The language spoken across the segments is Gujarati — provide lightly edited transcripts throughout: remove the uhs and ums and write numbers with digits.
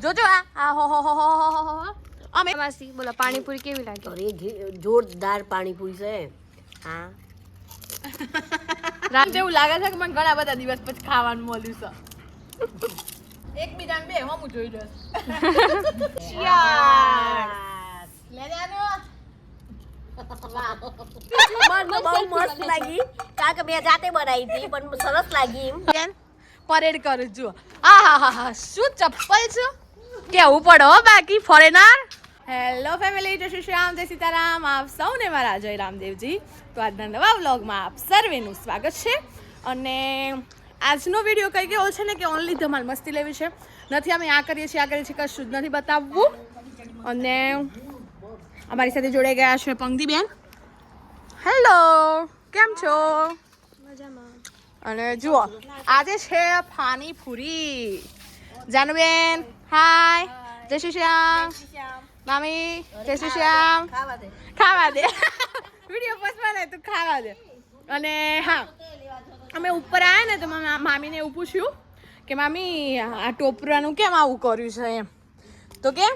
જોજો આ હો અમે માસી બોલો પાણીપુરી કેવી લાગે? અરે જોરદાર પાણીપુરી છે. હા રાતે એવું લાગે છે કે મને ઘણા બધા દિવસ પછી ખાવાનું મળ્યું છે. એકબીજાને બે હમું જોઈ લો. લે જાનો મને બહુ મસ્ત લાગી કારણ કે મેં જાતે બનાવી હતી પણ સરસ લાગી એમ. પરેડ કરું જુઓ. આહાહા શું ચપ્પલ છે કેવું પડો બાકી ફોરેનર. હેલો ફેમિલી, જય શ્રી શ્યામ, જય સીતારામ. આપ સૌને મારા જય રામદેવજી. તો આજના નવા વ્લોગમાં આપ સર્વેનું સ્વાગત છે. અને આજનો વિડીયો કઈ કેવો છે ને કે ઓનલી ધમાલ મસ્તી લેવી છે. નથી અમે આ કરીએ છીએ કશું જ નથી બતાવવું. અને અમારી સાથે જોડાઈ ગયા છે પંક્તિબેન. હેલો, કેમ છો? મજામાં. અને જુઓ આજે છે પાણીપુરી. જાનુબેન હાય, જય શ્રી શ્યામ. મામી જય શ્રી શ્યામ. ખાવા દે વિડીયો પોસ્ટમાં ને તું ખાવા દે. અને હા, અમે ઉપર આવ્યા ને તો મામીને એવું પૂછ્યું કે મામી આ ટોપરાનું કેમ આવું કર્યું છે એમ. તો કેમ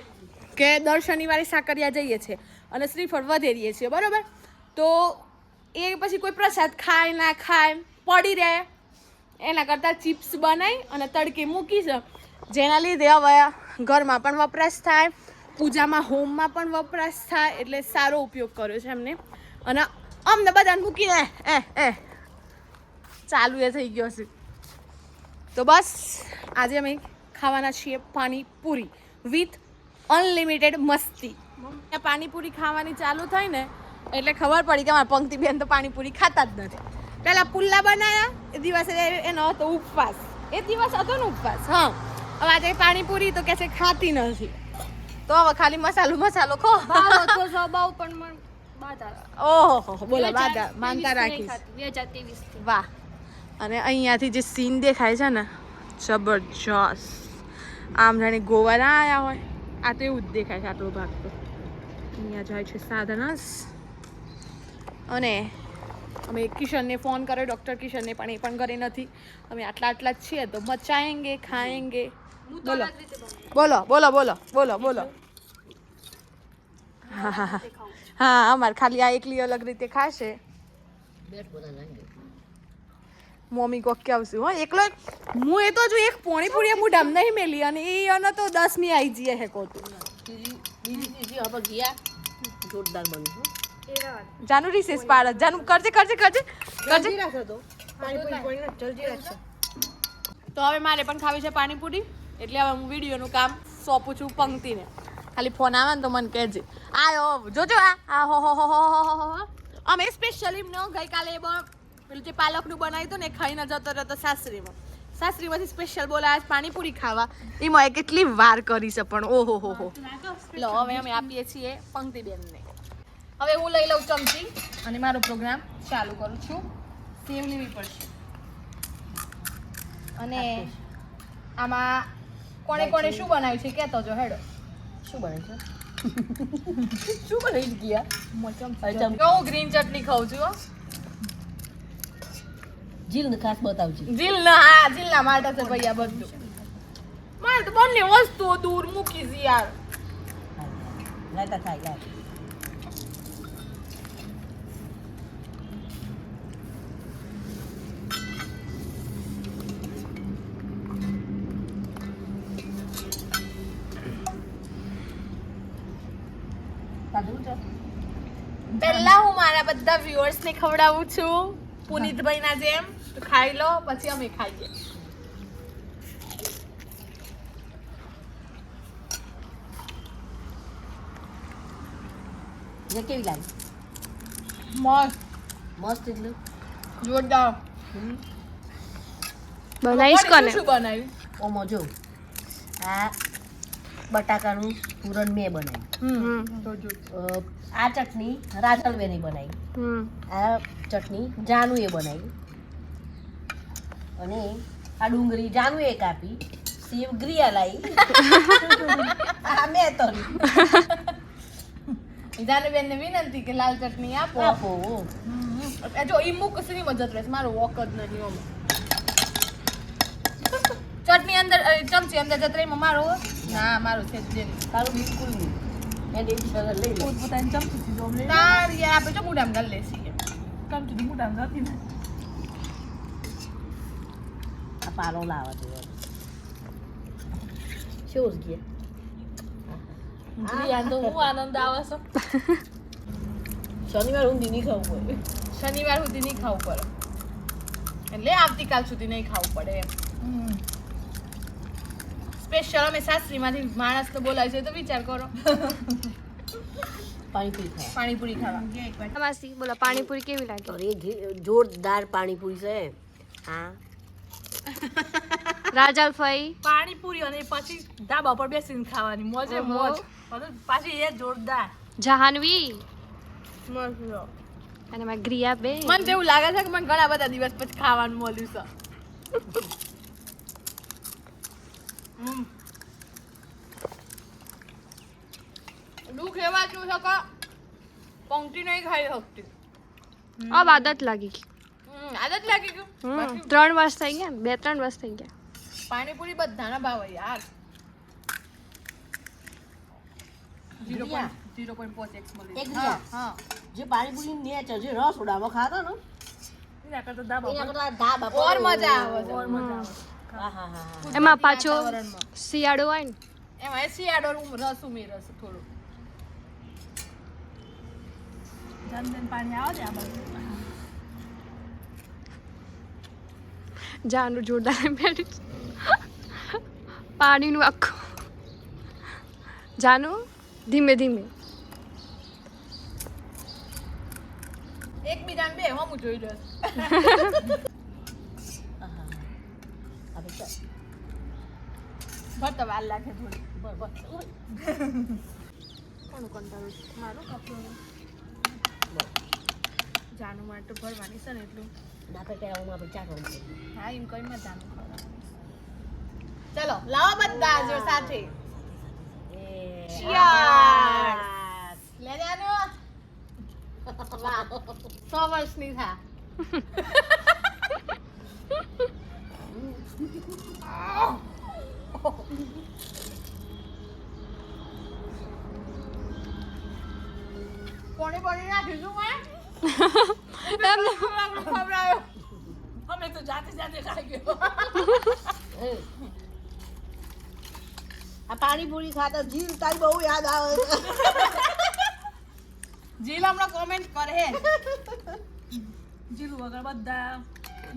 કે દર શનિવારે સાકરિયા જઈએ છીએ અને શ્રીફળ વધેરીએ છીએ બરાબર. તો એ પછી કોઈ પ્રસાદ ખાય ના ખાય પડી રહે એના કરતાં ચિપ્સ બનાવી અને તડકે મૂકી છે, જેના લીધે હવે ઘરમાં પણ વપરાશ થાય, પૂજામાં હોમમાં પણ વપરાશ થાય, એટલે સારો ઉપયોગ કર્યો છે એમને. અને અમને બધાને મૂકીને ચાલુ એ થઈ ગયો છે. તો બસ આજે અમે ખાવાના છીએ પાણીપુરી વિથ અનલિમિટેડ મસ્તી. પાણીપુરી ખાવાની ચાલુ થઈ ને એટલે ખબર પડી કે મારા પંક્તિબેન તો પાણીપુરી ખાતા જ નથી. પેલા પુલ્લા બનાવ્યા એ દિવસે એનો હતો ઉપવાસ. એ દિવસ હતો ને ઉપવાસ. હા, હવે આજે પાણીપુરી તો કે છે ખાતી નથી. તો હવે ખાલી મસાલો ખો. ઓહો બોલો બાધા માનતા રાખીશ. વાહ. અને અહીંયાથી જે સીન દેખાય છે ને જબરજસ્ત, આમ જાણે ગોવા ના આવ્યા હોય આ તો એવું જ દેખાય છે. આટલો ભાગ તો અહીંયા જાય છે સાધનસ. અને અમે કિશનને ફોન કર્યો, ડૉક્ટર કિશનને, પણ એ પણ ઘરે નથી. અમે આટલા જ છીએ તો મચાએંગે ખાએંગે. બોલો બોલો બોલો બોલો બોલો બોલો. હા હા હા હા, અમારે ખાલી આ એકલી અલગ રીતે ખાશે. મમ્મી કોક કે આવશું હો એકલો. હું એ તો જો એક પાણીપુરી મોઢામાં નહીં મેલી અને એને તો 10મી આવી જઈએ હે કોતું. જોરદાર બન્યું. જાનુ રિસેસ પાડ જાનુ કરજે. તો હવે મારે પણ ખાવી છે પાણીપુરી, એટલે હવે હું વિડીયોનું કામ સોંપું છું પંક્તિને. ખાલી ફોન આવે ને તો મને કહેજે. આયો જોજો આ હો અમે સ્પેશિયલી ગઈકાલે પેલું જે પાલકનું બનાવ્યું હતું ને ખાઈને જતો રહેતો સાસરીમાંથી સ્પેશિયલ બોલા આજ પાણીપુરી ખાવા. એમાં કેટલી વાર કરી છે પણ ઓહો હો. લો હવે અમે આપીએ છીએ પંક્તિબેનને. હવે હું લઈ લઉં ચમચી અને મારો પ્રોગ્રામ ચાલુ કરું છું. સેવ લેવી પડશે. અને આમાં કોણે શું બનાવ્યું છે કહેતો જો હેડો. શું બને છે? શું બનાવી ગયા? હું ગ્રીન ચટણી ખાઉં છું. જીલ ને ખાસ બતાવજો. જીલના માટે છે ભૈયા બધું. મારે તો બંને વસ્તુઓ દૂર મૂકી છે યાર. લાતા થાય યાર. પહેલા હું મારા બધા વ્યુઅર્સ ને ખવડાવું છું પુનિતભાઈ ના જેમ. તો ખાઈ લો પછી અમે ખાઈએ. જે કેવી લાગી? મસ્ત એટલે જોરદાર. બનાવીશ કોને? શું બનાવ્યું? ઓ મજો આ બટાકાનું પૂરણ મેં બનાવ્યું. આ ચટણી રાજલબેની બનાવી. આ ચટણી જાનુએ બનાવી. અને આ ડુંગળી જાનુએ કાપી. સેવ ગ્રિયા લાવી. આ મેં તરી. જાનુબેનને વિનંતી કે લાલ ચટણી આપો. જો ઈ મુક શ્રી મજત રહેશે મારો વોક જ નહીં. ચટણી અંદર ચમચી અંદર જતરે મારો ના મારો છે જ નહીં તારું બિલકુલ નહીં એને એક સરળ લઈ લે પોતાની ચમચી જોબ લે તાર યાર આપણે તો મુડામ ગલ લેસી ચમચી મોટા નથી ને આ પાલો લાવવા દે શું ગયા યાર તો હું આનંદ આવે છે શનિવાર ઊંધી નહીં ખાવું પડે શનિવાર સુધી નહીં ખાવું પડે એટલે આવતીકાલ સુધી નહીં ખાવું પડે એમ સ્પેશિયલ અમે સાસરીમાંથી માણસને બોલાય છે તો વિચાર કરો પાણીપુરી ખાવા પાણીપુરી ખાવા માસી બોલો પાણીપુરી કેવી લાગે અરે જોરદાર પાણીપુરી છે હા રાજલફાઈ પાણીપુરી અને પછી ધાબા પર બેસીને ખાવાની મોજે ઓહો. મોજ પાછી એ જોરદાર જહાનવી મસ્ત અને મારી ગ્રિયા બે મને તો એવું લાગે છે કે મને ઘણા બધા દિવસ પછી ખાવાનું મળ્યું છે દુઃખ એવા છું છે કે પંક્તિ નહીં ખાઈ શકતી अब आदत लागी गई આદત લાગી ગયું બાકી 3 વર્ષ થઈ ગયા 2-3 વર્ષ થઈ ગયા પાણીપુરી બધાના ભાવ હોય યાર 0.5x મળી એક હા ગ્રિયા. હા જે પાણીપુરી નેચર જે રસ ઉડામાં ખાતા ને એના કરતા ધાબા એના પર કરતા ધાબા પર ઓર મજા આવે છે ઓર મજા આવે હા હા હા એમાં પાછો વાતાવરણમાં. શિયાળો હોય ને એમાં શિયાળો રસ ઉમેરસ થોડું જન પાણી આવે ને આ બાજુ જાનું જોરદાર બેઠું છે. પાણીનું આખું જાનું ધીમે ધીમે એકબીજાને બે હમું જોઈ રહ્યો હવે ચાલ ભરતા વાર લાગે થોડી બસ કોનું કંટાળું છે? મારું કપડું જાનું માટે ભરવાની છે ને એટલું દાપે કહેવામાં આપણે ચાટવાનું છે હા એમ કઈ માં જાનું ખવડાવવાનું છે. ચલો લાવો બધા જો સાથે Cheers! લે જાનું વાહ 100 વર્ષની થા કોણે પાણી નાખ્યું મેં ખવડાવ્યો અમે તો જાતે જાતે ખાઈ ગયો આ પાણીપુરી ખાતા જીવ તારી બહુ યાદ આવે છે જીલ હમણાં કોમેન્ટ કરે જીરું વગર બધા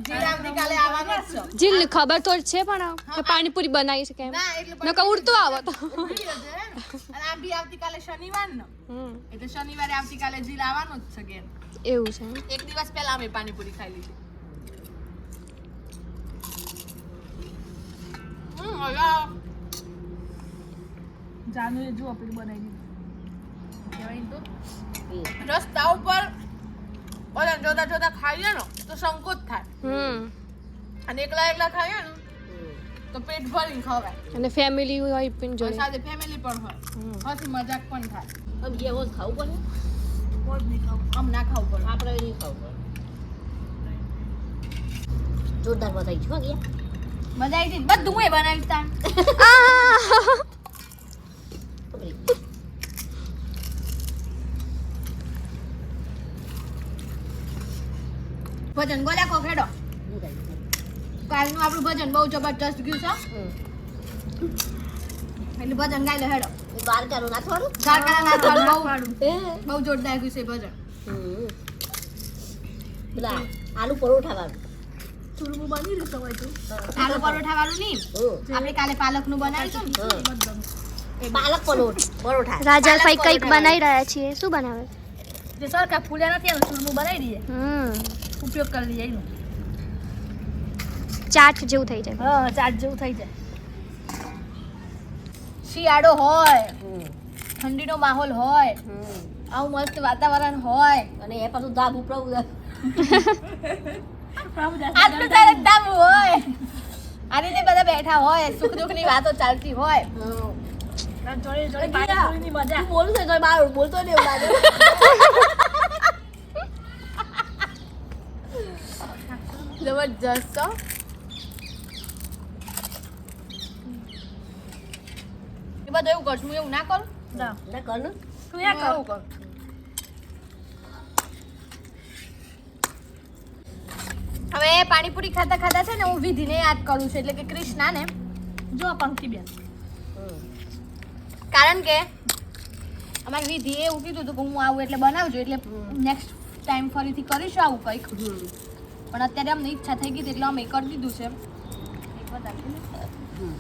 જીલ આવતીકાલે આવવાનો જ છે જીલને ખબર તો છે પણ કે પાણીપુરી બનાવી છે કેમ ના એટલે નકર ઉડતો આવો તો video છે ને. અને આ બી આવતીકાલે શનિવાર ને એટલે શનિવારે આવતીકાલે જીલ આવવાનો જ છે ઘેર. એવું છે એક દિવસ પહેલા અમે પાણીપુરી ખાઈ લીધી મજા જાનું એ જુઓ પેલી બનાવી દીધી કહેવાય તો રસ્તા ઉપર બધા જોતા જોતા ખાઈએ ને તો સંકોચ થાય અને એકલા એકલા ખાઈએ ને તો પેટ ભરીને ખવાય અને ફેમિલી હોય પણ અને જોડે સાથે ફેમિલી પણ હોય હસી મજાક પણ થાય આમ જે હોત ખાવું પડે મોજ નહીં ખાવું આમ ના ખાવું પડે આપણે નહીં ખાવું પડે જોરદાર બતાવી છો ગયા મજા આવી હતી બધું હું બનાવી તા ભજન ગોલા કો ખેડો કાલનું આપણું ભજન બહુ જબરજસ્ત ગયું છે એટલે ભજન ગાઈ લો હેડો દ્વારકાનું નાથવાનું દ્વારકાના નાથવાળું બહુ હે બહુ જોરદાર ગયું છે ભજન પેલા આલુ પરોઠા વાળું ચૂરમું બની રહેતો હોય તો આલુ પરોઠા વાળું નહીં આપણે કાલે પાલકનું બનાવીશું ને પાલક પરોઠા રાજાભાઈ કંઈક બનાવી રહ્યા છીએ શું બનાવે જે સરખા ફૂલ્યા નથી એનું ચૂરમું બનાવી દઈએ ઉપયોગ કરી લઈએ એનું ચાટ જેવું થઈ જાય હા ચાટ જેવું થઈ જાય શિયાળો હોય ઠંડીનો માહોલ હોય આવું મસ્ત વાતાવરણ હોય અને એ પાછું ધાબુ પ્રભુ આટલું તારે ધાબુ હોય આ રીતે બધા બેઠા હોય સુખ દુઃખની વાતો ચાલતી હોય જોડે જોડે પાણીપુરીની મજા બોલું છે બાર બોલતો ને એવું લાગે જબરજસ્ત એ બધું એવું કરશું હું એવું ના કરું ના ના કર ને તું યા કર એવું કરું હવે પાણીપુરી ખાતા ખાતા છે ને હું વિધિને યાદ કરું છું એટલે કે કૃષ્ણા ને જો પંક્તિ બેન કારણ કે અમારી વિધિ એવું કીધું હતું કે હું આવું એટલે બનાવજો એટલે નેક્સ્ટ ટાઈમ ફરીથી કરીશું આવું કંઈક પણ અત્યારે અમને ઈચ્છા થઈ ગઈ એટલે અમે કરી દીધું છે એક બતાવી દઉં.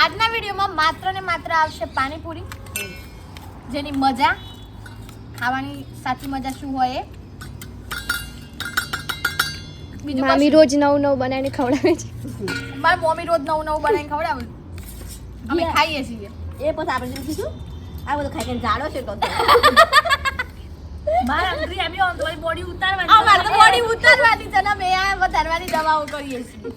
આજના વિડીયોમાં માત્ર ને માત્ર આવશે પાણીપુરી જેની મજા ખાવાની સાચી મજા શું હોય એ બીજું મામી કશું. રોજ નવું નવું બનાવીને ખવડાવે છે મારી મમ્મી રોજ નવું નવું બનાવીને ખવડાવે અમે ખાઈએ છીએ એ પછી આપણે જેમ કીધું આ બધું ખાઈ ખાઈને જાડો છે તો મારા અંગરી આવી ઓન તમારી બોડી ઉતારવાની અમારે તો બોડી ઉતારવાની છે ને અમે આ વધારવાની દવાઓ કરીએ છીએ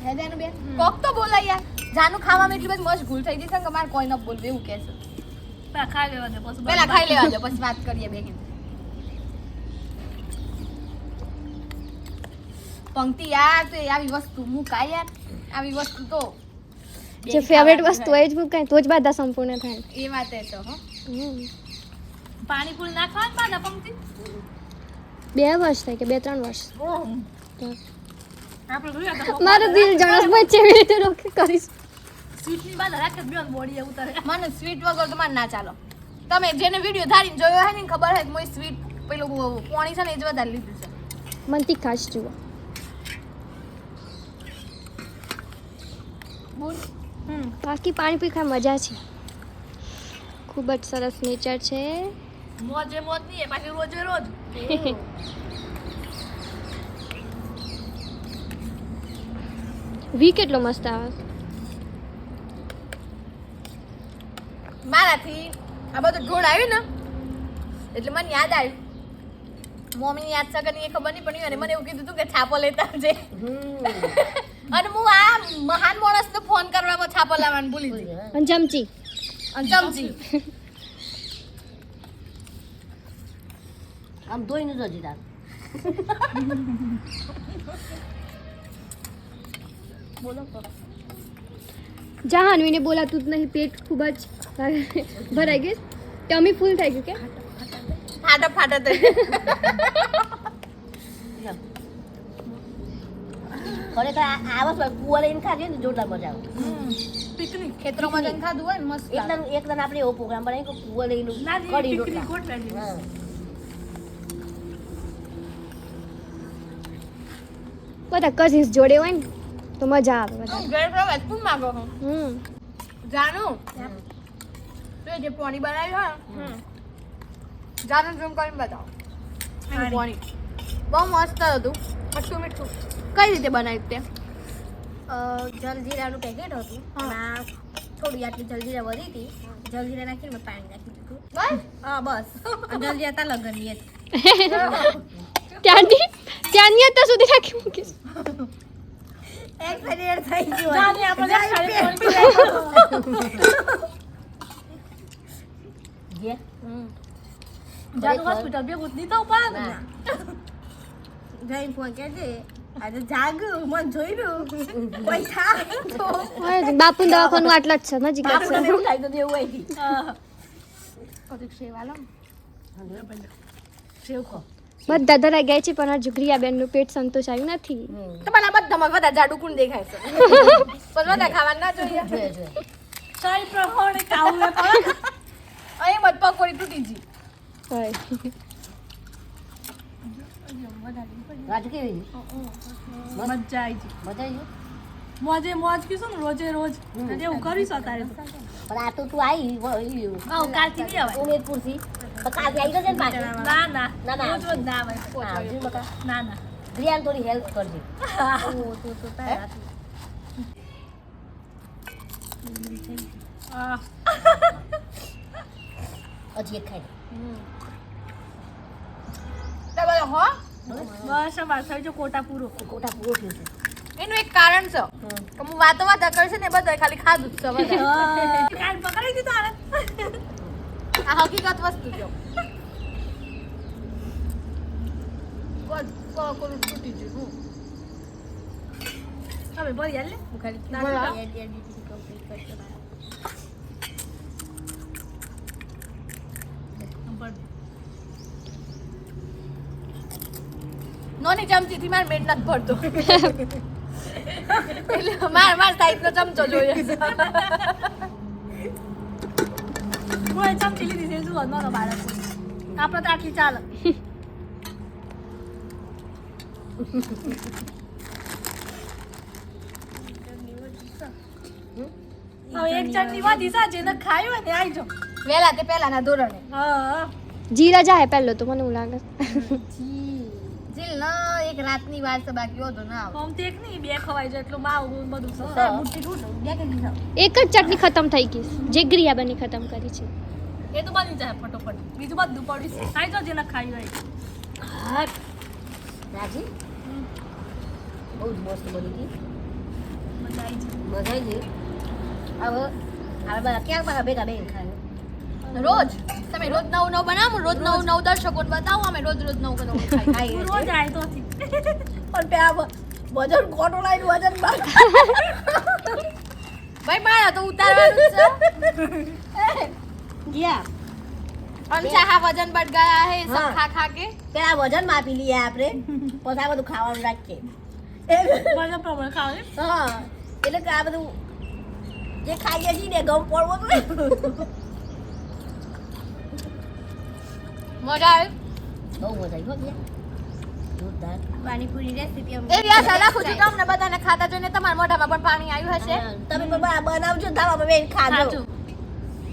હે જાનુ બેન કોક તો બોલાય યાર જાનુ ખાવામાં એટલી બધી મશગુલ થઈ ગઈ છે કે મારે કોઈ ન બોલવું એવું કહે છે પેલા ખાઈ લેવા દે પછી પહેલા ખાઈ લેવા દો પછી વાત કરીએ બેન પંક્તિ યાર તો આવી વસ્તુ મુકાય યાર આવી વસ્તુ તો જે ફેવરેટ વસ્તુ હોય જ મુકાય તો જ બધા સંપૂર્ણ થાય એ વાત એ તો હો પાણીપુરી ના ખાવા પાના પંક્તિ 2 વર્ષ થાય કે 2-3 વર્ષ આપણે જોયા મારું દિલ જણસ ભાઈ કેવી રીતે રોકે કરીશ સ્વીટ ની બાદ રાખે બેન બોડી ઉતારે મને સ્વીટ વગર તો મને ના ચાલો તમે જેને વિડીયો ધારીને જોયો હોય ને ખબર હે કે મોય સ્વીટ પેલું પાણી છે ને એ જ વધારે લીધું છે મન તીખાશ જુઓ બોલ બાકી પાણીપુરી ખાવા મજા છે ખૂબ જ સરસ નેચર છે મોજે મોજ નહીં પાછી રોજે રોજ વી કેટલો મસ્ત આવે મારાથી આ બધું ઢોળ આવ્યું ને એટલે મને યાદ આવ્યું મમ્મીની યાદ સગરની એ ખબર નહીં પડી અને મને એવું કીધું હતું કે છાપો લેતા આવજે અને હું આ મહાન માણસને ફોન કરવામાં છાપો લાવવાનું ભૂલી ગઈ અને ચમચી અને ચમચી આમ ધોઈને જ હજી તાર બોલો જા હાનવીને બોલાતું જ નહીં પેટ ખૂબ જ ભરાઈ ગયું ટમી ફૂલ થઈ ગયું કે ફાટા ફાટા થઈ ખરેખર આ વસ્તુ કુવા લઈને ખાજે ને જોરદાર મજા આવે પિકનિક ખેતરોમાં જઈને ખાધું હોય ને મસ્ત લાગે. એકદમ આપણે એવો પ્રોગ્રામ બનાવી કે કુવા લઈને ના કઢી પિકનિક રોટલા ગોઠવેલી હા બધા કઝિન્સ જોડે હોય ને તો મજા આવે બધા ઘેર પ્રવેશ કોણ માંગો છો જાનું તો જે પાણી બનાવ્યું હોય ને, જાનું ઝૂમ કરીને બતાવો એનું પાણી બહુ મસ્ત હતું મીઠું મીઠું કઈ રીતે બનાવ્યું તે જલજીરાનું પેકેટ હતું હા. એમાં થોડી આટલી જલજીરા વધી હતી જલજીરા નાખીને મેં પાણી નાખી દીધું બસ હા બસ અને જલજીરા તા લગનની હતી ત્યાંની અત્યાર સુધી રાખી મૂકીશ એક્સપાયર થઈ ગયું જાને આપણે ખાલી પાણી જે જાનું હોસ્પિટલ ભેગું જ દીધો પણ ના જઈને ફોન કરજે આજે જાગું મને જોયું પૈસા તો બાપુ દવાખાનું આટલા જ છે નજીક જ આપણે છે એવું થાય તો એવું અહીંથી કદીક સેવાલો સેવ ખો બધા ધરાઈ ગયા છે પણ હજુ ગ્રિયાબેનનું પેટ સંતોષાયું નથી તમારા બધામાં વધારે જાડું કોણ દેખાય છે પણ વધારે ખાવાનું ના જોઈએ જોઈએ જોઈએ સહી પ્રમાણે ખાવું એ પણ અહીં મત પકોડી તૂટી જી હોય. રાજ કેવી મજા આવી ગઈ મજા આવી મોજે મોજ કીધું ને રોજે રોજ અને એવું કરીશ અત્યારે તો પણ આ તો તું આવી આવું કાલથી નહીં આવે ઉમેદપુરથી તો કાલથી આવી જશે ને પાછી ના ના ના, ના. રોજ રોજ ના આવે હા, જી બકા. ના ના ગ્રિયાને થોડી હેલ્પ કરજે આ હજી એક ખાઈ તો બોલો હો બસ અમારે થઈ જો કોટા પૂરો કોટા પૂરો થયું છે એનું એક કારણ છે કે હું વાતો કરશે ને બધા ખાલી ખાધું જ છે બધા. કાલ પકડી દીધો આને આ હકીકત વસ્તુ છે કોણ તૂટી ગયું તમે ભરી આલે હું ખાલી બરાબર. એડિટિંગ કમ્પ્લીટ કરતો મારા. નોની ચમચીથી મારે મેટ નથી ભરતો એટલે માર સાઈઝનો ચમચો જોઈએ હું એ ચમચી લીધી છે જુઓ નાનો બાળક આપણે તો આટલી ચાલે હવે એક ચટણી વાધી છે જેને ખાયું હોય ને આવી જાઓ વહેલા તે પહેલાના ધોરણે હા જીરા જાય પહેલો તો મને એવું લાગે જીલ ન એક રાતની વાર છે બાકી હોતો ના આવે આમ તો એક નહીં બે ખવાય જાય એટલું માવું બધું છે સર મુઠ્ઠી ઢૂંઢો બે કે લીધા એક જ ચટણી ખતમ થઈ ગઈ જે ગ્રિયા બની ખતમ કરી છે એ તો બની જાય ફટોફટ બીજું બધું પડ્યું છે ખાઈ જાઓ જેને ખાયું હોય રાજી બહુ જ મસ્ત બની હતી મજા આવી જાય મજા આવી ગઈ હવે બધા ક્યાં બધા ભેગા બેન ખાય રોજ તમે રોજ નવું નવું બનાવો રોજ નવું નવું દર્શકોને બતાવો અમે રોજ રોજ નવું નવું ખાઈ હું રોજ આવી તો હતી પણ તે આ વજન ખોટું લાવીને વજન બાર ભાઈ મારા તો ઉતારવાનું છે ગયા અનચાહા વજન बढ़ गया है सब हाँ. खा खा के પેલા વજન માપી લઈએ આપણે પછી આ બધું ખાવાનું રાખીએ બધા પ્રમાણે ખાવે હા એટલે કે આ બધું જે ખાઈએ છીએ ને ગમ પડવો તો મજા આવે બહુ મજા આવી હો ગયા જોરદાર પાણીપુરી રેસીપી અમે એવી આશા રાખું છું તમને બધાને ખાતા જોઈને તમારા મોઢામાં પણ પાણી આવ્યું હશે તમે પણ બનાવજો ધાબામાં બેન ખાજો ખાજો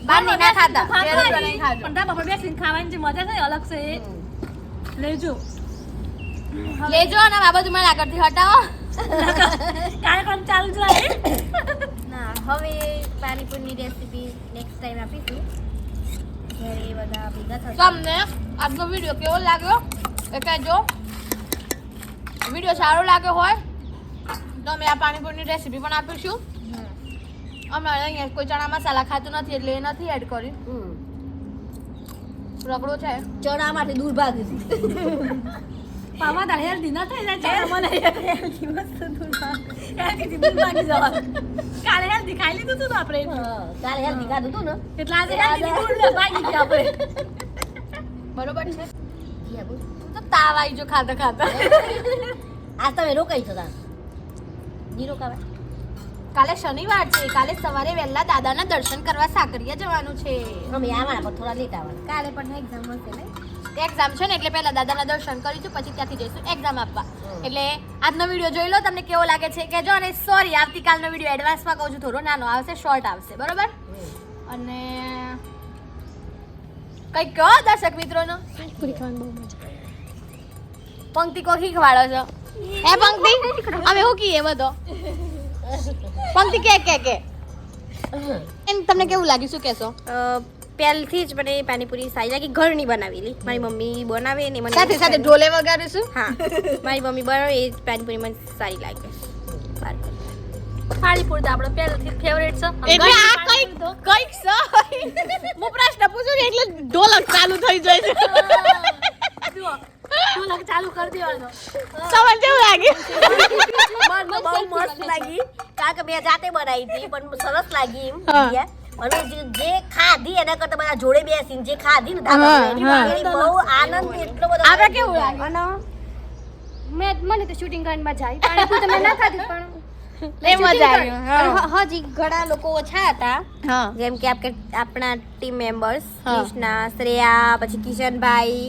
બહારની ના ખાતા ઘરે ખાતા બનાવીને ખાજો પણ ધાબા પર બેસીને ખાવાની જે મજા છે ને અલગ છે એ લેજો લેજો અને આ બધું મને આગળથી હટાવો કાર્યક્રમ ચાલુ જ રહે ના હવે પાણીપુરીની રેસીપી નેક્સ્ટ ટાઈમ આપીશું જ્યારે એ બધા ભેગા થશે તમને આજનો વિડીયો કેવો લાગ્યો એ કહેજો વિડીયો સારો લાગ્યો હોય તો અમે આ પાણીપુરીની રેસીપી પણ આપીશું અમે અહીંયા કોઈ ચણા મસાલા ખાતું નથી એટલે એ નથી એડ કરી રગડો છે ચણા માટે દૂર ભાગી છે પાવા તાર હેલ્ધી ન થઈ જાય ચાલો મને હેલ્ધી મસ્ત દૂર ભાગી જવા કાલે હેલ્ધી ખાઈ લીધું હતું ને આપણે કાલે હેલ્ધી ખાધું હતું ને એટલે આજે હેલ્ધી દૂર ભાગી ગયા આપણે બરોબર છે જીયા બોલ. તો તાવ આવી જો ખાતા ખાતા આજ તમે રોકાઈ છો તાર ની રોકાવા કાલે શનિવાર છે કાલે સવારે વહેલા દાદાના દર્શન કરવા સાકરિયા જવાનું છે અમે આવવાના પણ થોડા લેટ આવવાના કાલે પણ એક્ઝામ હશે ને એક્ઝામ છે ને એટલે પહેલા દાદાના દર્શન કરીશું પછી ત્યાંથી જઈશું એક્ઝામ આપવા એટલે આજનો વિડીયો જોઈ લો તમને કેવો લાગે છે કે જો અને સોરી આવતીકાલનો વિડીયો એડવાન્સમાં કહું છું થોડો નાનો આવશે શોર્ટ આવશે બરોબર અને કંઈક કહો દર્શક મિત્રોનો પૂરી ખાવાની બહુ મજા પંક્તિ કો ખીખવાડો છો હે પંક્તિ અમે શું કહીએ બધો પંક્તિ કે એમ તમને કેવું લાગ્યું શું કહેશો પહેલથી જ મને પાણીપુરી સારી લાગી ઘરની બનાવેલી મારી મમ્મી બનાવે ને મને સાથે સાથે ઢોલે વગાડીશું હા મારી મમ્મી બનાવે એ પાણીપુરી મને સારી લાગે પાણીપુરી તો આપણે પહેલેથી ફેવરેટ છે એટલે આ કંઈક કંઈક છે હું પ્રશ્ન પૂછું ને એટલે ઢોલક ચાલુ થઈ જાય છે જુઓ ઢોલક ચાલુ કરી દેવાનો તમને કેવું લાગ્યું મને તો બહુ મસ્ત લાગી કારણ કે મેં જાતે બનાવી હતી પણ સરસ લાગી એમ હા. જીયા. અને જે ખાધી એના કરતા બધા જોડે બેસીને જે ખાધી ને ધાબામાં એની હા. વાગેલી બહુ આનંદ એટલો બધો આપણે કેવું લાગે અને મને તો શૂટિંગ કરીને મજા આવી પાણીપુરી તો મેં ના ખાધી પણ એ મજા આવી પણ હજી ઘણા લોકો ઓછા હતા હા જેમ કે આપણા ટીમ મેમ્બર્સ હા. કૃષ્ણા શ્રેયા પછી કિશનભાઈ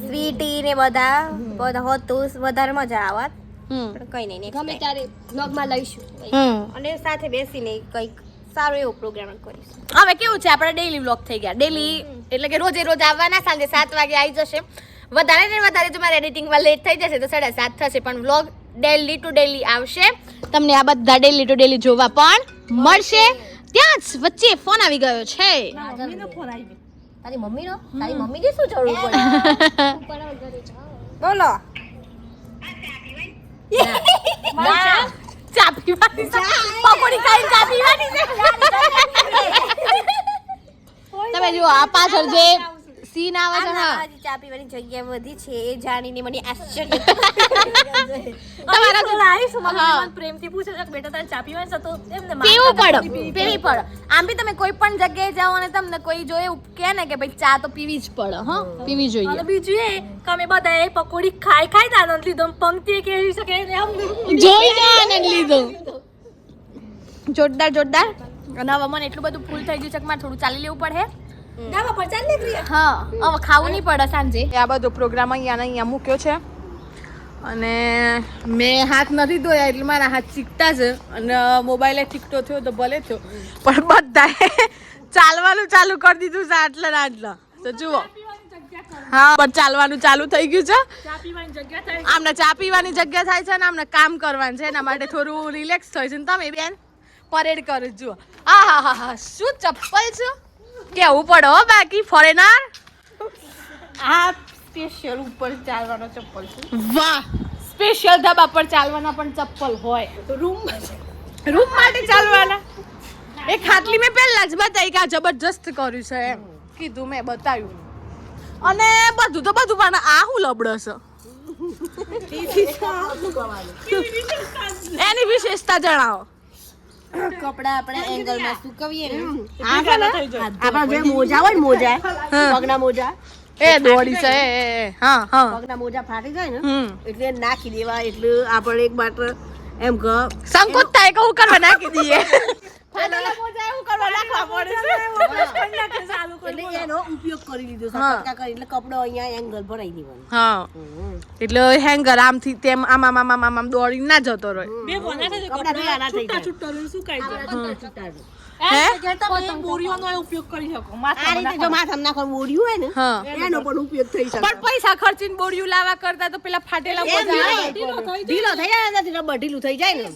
સ્વીટી ને બધા હોતું વધારે મજા આવત પણ કઈ નહીં next ગમે time. ત્યારે બ્લોગમાં લઈશું અને સાથે બેસીને કંઈક સારો એવો પ્રોગ્રામ કરીશું હવે કેવું છે આપણે ડેઈલી વ્લોગ થઈ ગયા ડેઈલી એટલે કે રોજે રોજ આવવાના સાંજે 7 વાગે આવી જશે વધારે ને વધારે તમારે એડિટિંગમાં લેટ થઈ જશે તો 7:30 થશે પણ વ્લોગ ડેઈલી ટુ ડેઈલી આવશે તમને આ બધા ડેઈલી ટુ ડેઈલી જોવા પણ મળશે ત્યાં જ વચ્ચે ફોન આવી ગયો છે મમ્મીનો ફોન આવી ગયો તારી મમ્મીનો તારી મમ્મીને શું જરૂર પડી બોલો ના ચા પીવાની છે. પકોડી ખાઈને ચા પીવાની છે. તમે જુઓ આ પાછળ જે સીન આવે છે હા હજી ચા પીવાની જગ્યા વધી છે એ જાણીને મને આશ્ચર્ય તમારા તો લાવીશ મને પ્રેમથી પૂછે છે કે બેટા તારે ચા પીવાની છે તો એમને પીવું પીવી પડે આમ બી તમે કોઈ પણ જગ્યાએ જાઓ અને તમને કોઈ જો એવું કહે ને કે ભાઈ ચા તો પીવી જ પડે હા પીવી જોઈએ અને બીજું એ કે અમે બધાએ પકોડી ખાઈ આનંદ લીધો પંક્તિ કેવી શકે એમ જોઈને આનંદ લીધો જોરદાર અને હવે મને એટલું બધું ફૂલ થઈ ગયું છે કે મારે થોડું ચાલી લેવું પડે ડાબા પર ચાલ નીકળી હા હવે ખાવું નહીં પડે સાંજે આ બધો પ્રોગ્રામ અહીંયા મૂક્યો છે અને મેં હાથ નથી ધોયા એટલે મારા હાથ ચીકતા છે અને મોબાઈલે ચીકટો થયો તો ભલે થયો પણ બધાએ ચાલવાનું ચાલુ કરી દીધું છે આટલા તો જુઓ હા પણ ચાલવાનું ચાલુ થઈ ગયું છે ચા પીવાની જગ્યા થાય આમને ચા પીવાની જગ્યા થાય છે ને આમને કામ કરવાનું છે એના માટે થોડું રિલેક્સ થાય છે ને તમે બેન પરેડ કરો જુઓ હા શું ચપ્પલ છે કેવું પડે હો બાકી ફોરેનર આ સ્પેશિયલ ઉપર ચાલવાનો ચપ્પલ છે વાહ સ્પેશિયલ ધાબા પર ચાલવાના પણ ચપ્પલ હોય રૂમ માટે ચાલવાના એ ખાટલી મેં પહેલા જ બતાવી કે આ જબરજસ્ત કર્યું છે એમ કીધું મેં બતાવ્યું અને બધું પણ આ હું લબડો છે એની વિશેષતા જણાવો કપડા આપણે એંગલમાં સુકવીએ ને આપણા જે મોજા હોય ને મોજા પગના મોજા એ દોડી છે હા પગના મોજા ફાટી જાય ને એટલે નાખી દેવા એટલે આપણે એક બાટ એમ કે સંકોચ થાય કે હું કરવા નાખી દઈએ એટલે એનો ઉપયોગ કરી લીધો છે કટકા કરી એટલે કપડો અહીંયા એંગલ ભરાઈ દેવાનો હા એટલે હેંગર આમથી તેમ આમ દોડી ના જતો રહે બે કોના છે કપડા ભેગા ના થઈ જાય છૂટા સુકાઈ જાય હે તમે બોરીઓનો ઉપયોગ કરી શકો આ રીતે જો માથામાં નાખવાનું બોર્યું હોય ને હા એનો પણ ઉપયોગ થઈ શકે પણ પૈસા ખર્ચીને બોડિયું લાવા કરતા તો પેલા ફાટેલા મોજા આવે. ઢીલો થઈ જાય ને રબર ઢીલું થઈ જાય ને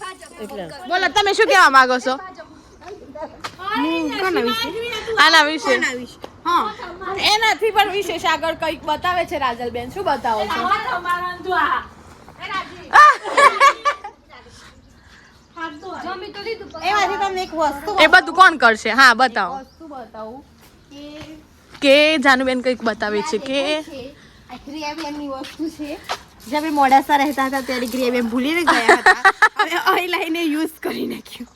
એટલે બોલો તમે શું કહેવા માંગો છો આના વિશે હા એનાથી પણ વિશેષ આગળ કંઈક બતાવે છે રાજલબેન શું બતાવો છો એમાંથી તમને એક વસ્તુ એ બધું કોણ કરશે હા બતાવો વસ્તુ બતાવું કે જાનુબેન કંઈક બતાવે છે કે ગ્રેવિયમની વસ્તુ છે જે અમે મોડાસા રહેતા હતા ત્યારે ગ્રેવિયમ ભૂલીને ગયા હતા હવે અહીં લઈને યુઝ કરી નાખ્યું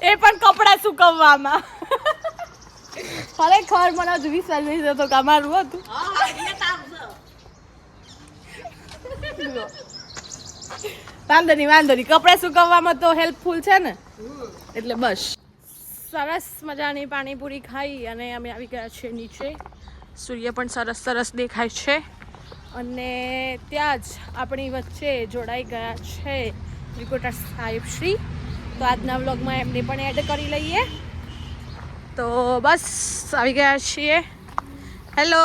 એ પણ કપડા સુકવવામાં ખરેખર મને હજુ વિશ્વાસ નહીં થતો કે અમારું હતું વાંધો નહીં કપડા સુકવવામાં તો હેલ્પફુલ છે ને એટલે બસ સરસ મજાની પાણીપુરી ખાઈ અને અમે આવી ગયા છે નીચે સૂર્ય પણ સરસ દેખાય છે અને ત્યાં જ આપણી વચ્ચે જોડાઈ ગયા છે રિપોર્ટર સાહેબ શ્રી તો આજના વ્લોગમાં એમને પણ એડ કરી લઈએ તો બસ આવી ગયા છીએ હેલો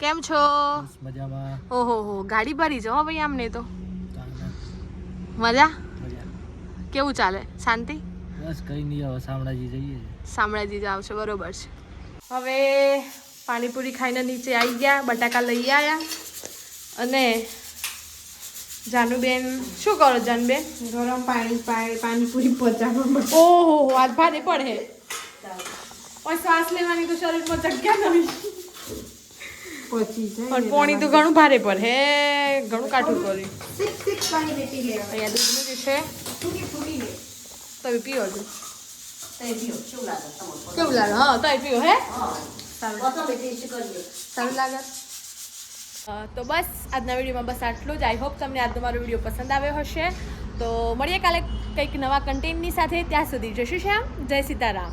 કેમ છો મજામાં ઓહો ગાડી ભરી જાઓ ભાઈ આમને તો મજા કેવું ચાલે શાંતિ બસ કઈ નહીં હવે શામળાજી જઈએ શામળાજી જાવ છો બરોબર છે હવે પાણીપુરી ખાઈને નીચે આવી ગયા બટાકા લઈ આવ્યા અને જાનુબેન શું કરો જાનુબેન ગરમ પાણીપુરી પચાવવા ઓહો આજ ભારે પડે ઓય શ્વાસ લેવાની તો શરીરમાં જગ્યા નથી પછી પણ પોણી તો ઘણું ભારે પડે હે ઘણું કાઠું કર્યું પાણી બેટી લેવા અહીંયા દૂધ મૂક્યું છે તમે પીઓ છો કેવું લાગે હા તમે પીઓ હે સારું લાગે તો બસ આજના વિડીયોમાં બસ આટલું જ આઈ હોપ તમને આજનો મારો વિડીયો પસંદ આવ્યો હશે તો મળીએ કાલે કંઈક નવા કન્ટેન્ટની સાથે ત્યાં સુધી જય શ્રી શ્યામ જય સીતારામ